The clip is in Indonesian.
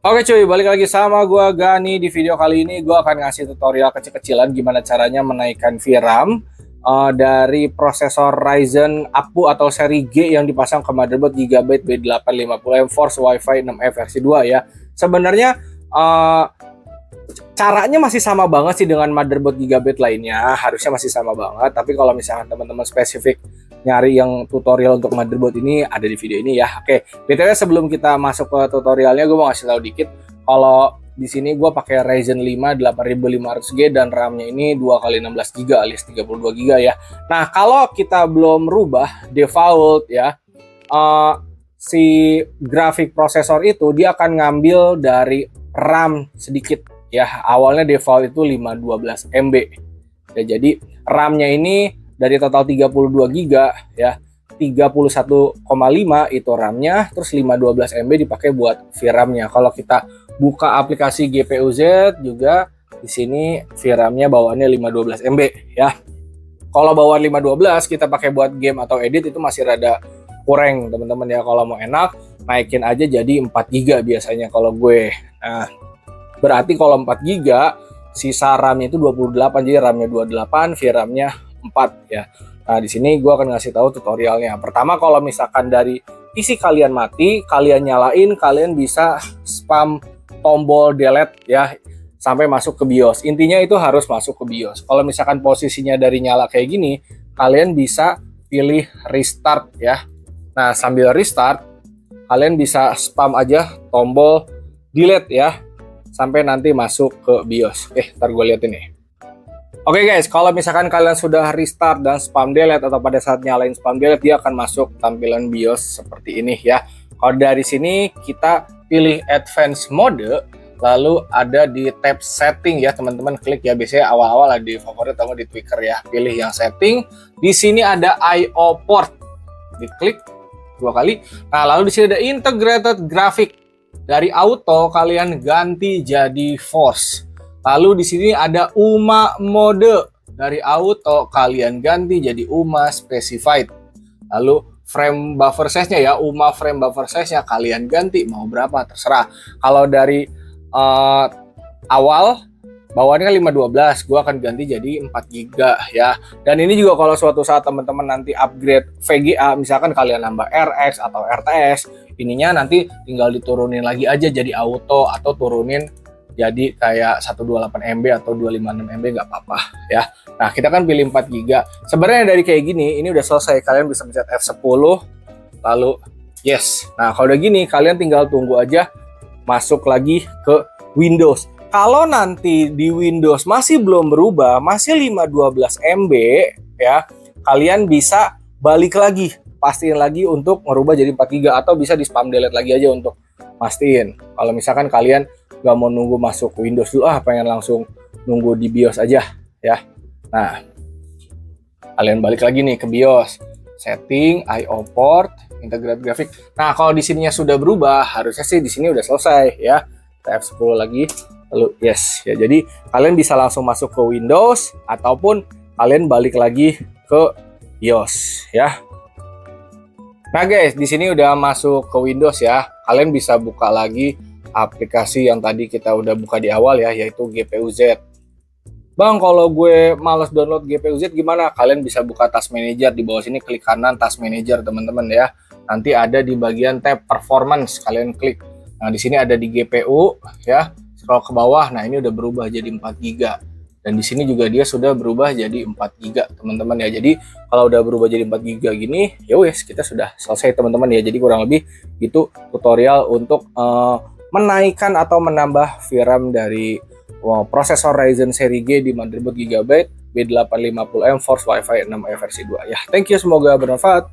Oke cuy, balik lagi sama gua Gani. Di video kali ini gua akan ngasih tutorial kecil-kecilan gimana caranya menaikkan VRAM dari prosesor Ryzen APU atau seri G yang dipasang ke motherboard Gigabyte B850M Force Wi-Fi 6E versi 2 ya. Sebenarnya caranya masih sama banget sih dengan motherboard Gigabyte lainnya, harusnya masih sama banget. Tapi kalau misalkan teman-teman spesifik nyari yang tutorial untuk motherboard ini, ada di video ini ya. Oke, BTW sebelum kita masuk ke tutorialnya, gue mau ngasih tahu dikit kalau di sini gue pakai Ryzen 5 8500G dan RAM-nya ini 2x16GB alias 32GB ya. Nah, kalau kita belum rubah default ya, si grafik prosesor itu dia akan ngambil dari RAM sedikit ya. Awalnya default itu 512MB. Ya, jadi RAM-nya ini dari total 32GB ya, 31,5 itu RAM-nya, terus 512MB dipakai buat VRAM-nya. Kalau kita buka aplikasi GPU-Z juga di sini VRAM-nya bawaannya 512MB ya. Kalau bawaan 512 kita pakai buat game atau edit itu masih rada kurang teman-teman ya. Kalau mau enak naikin aja jadi 4GB biasanya kalau gue. Nah, berarti kalau 4GB sisa RAM-nya itu 28, jadi RAM-nya 28, VRAM-nya 4 ya. Nah, di sini gue akan ngasih tahu tutorialnya. Pertama, kalau misalkan dari PC kalian mati, kalian nyalain, kalian bisa spam tombol delete ya sampai masuk ke BIOS. Intinya itu harus masuk ke BIOS. Kalau misalkan posisinya dari nyala kayak gini, kalian bisa pilih restart ya. Nah, sambil restart, kalian bisa spam aja tombol delete ya sampai nanti masuk ke BIOS. Ntar gue liatin nih. Oke guys, kalau misalkan kalian sudah restart dan spam delete atau pada saat nyalain spam delete, dia akan masuk tampilan BIOS seperti ini ya. Kalau dari sini kita pilih advance mode, lalu ada di tab setting ya teman-teman, klik ya, biasanya awal-awal ada di favorit atau di tweaker ya. Pilih yang setting. Di sini ada I/O port, diklik 2 kali. Nah, lalu di sini ada integrated graphic. Dari auto kalian ganti jadi force. Lalu di sini ada UMA mode, dari auto kalian ganti jadi UMA specified. Lalu frame buffer size-nya ya, UMA frame buffer size-nya kalian ganti mau berapa terserah. Kalau dari awal bawaannya 512, gua akan ganti jadi 4GB ya. Dan ini juga kalau suatu saat teman-teman nanti upgrade VGA, misalkan kalian nambah RX atau RTS, ininya nanti tinggal diturunin lagi aja jadi auto atau turunin jadi kayak 128MB atau 256MB nggak apa-apa ya. Nah, kita kan pilih 4GB. Sebenarnya dari kayak gini, ini udah selesai. Kalian bisa pencet F10, lalu yes. Nah, kalau udah gini, kalian tinggal tunggu aja masuk lagi ke Windows. Kalau nanti di Windows masih belum berubah, masih 512MB ya, kalian bisa balik lagi, pastiin lagi untuk merubah jadi 4GB atau bisa di spam delete lagi aja untuk pastiin. Kalau misalkan kalian nggak mau nunggu masuk Windows dulu, pengen langsung nunggu di BIOS aja ya. Nah, kalian balik lagi nih ke BIOS, setting, I/O port, integrated graphic. Nah, kalau di sininya sudah berubah, harusnya sih di sini udah selesai ya. F10 lagi, lalu yes ya. Jadi kalian bisa langsung masuk ke Windows ataupun kalian balik lagi ke BIOS ya. Nah guys, di sini udah masuk ke Windows ya. Kalian bisa buka lagi aplikasi yang tadi kita udah buka di awal ya, yaitu GPU-Z. Bang, kalau gue males download GPU-Z gimana? Kalian bisa buka Task Manager. Di bawah sini klik kanan Task Manager teman-teman ya. Nanti ada di bagian tab Performance, kalian klik. Nah, di sini ada di GPU ya. Scroll ke bawah. Nah, ini udah berubah jadi 4GB. Dan di sini juga dia sudah berubah jadi 4GB teman-teman ya. Jadi kalau udah berubah jadi 4GB gini, ya wes kita sudah selesai teman-teman ya. Jadi kurang lebih itu tutorial untuk menaikkan atau menambah VRAM dari prosesor Ryzen seri G di motherboard Gigabyte B850M Force Wi-Fi 6E versi 2 ya. Thank you, semoga bermanfaat.